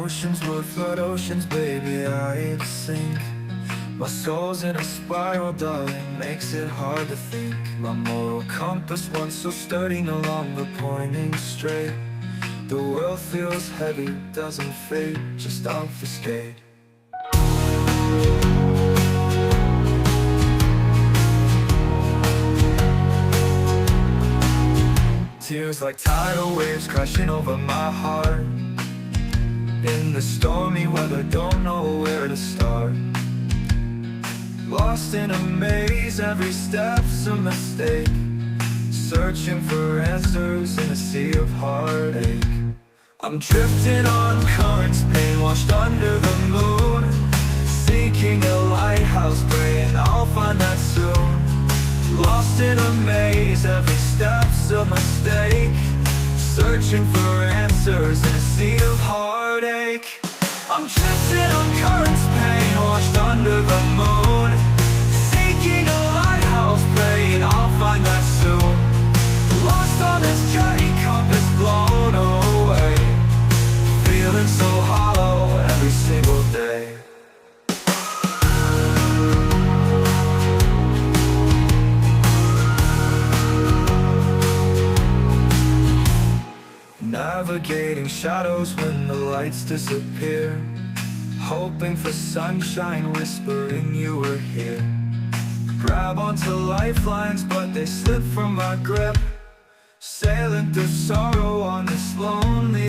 oceans would flood oceans, baby, I'd sink. My soul's in a spiral, darling, makes it hard to think. My moral compass, once so sturdy, no longer pointing straight. The world feels heavy, doesn't fade, just obfuscate. Tears like tidal waves crashing over my heart. In the stormy weather, don't know where to start. Lost in a maze, every step's a mistake. Searching for answers in a sea of heartache. I'm drifting on currents, pain washed under the moon. Seeking a lighthouse, praying I'll find that soon. Lost in a maze, every step's a mistake. Searching for answers in a sea of heartache. I'm drifting on currents, pain washed under the moon. Seeking a lighthouse, praying I'll find that soon. Lost on this journey, compass blown away. Feeling so hollow every single day. Navigating shadows when the lights disappear. Hoping for sunshine, whispering you were here. Grab onto lifelines, but they slip from my grip. Sailing through sorrow on this lonely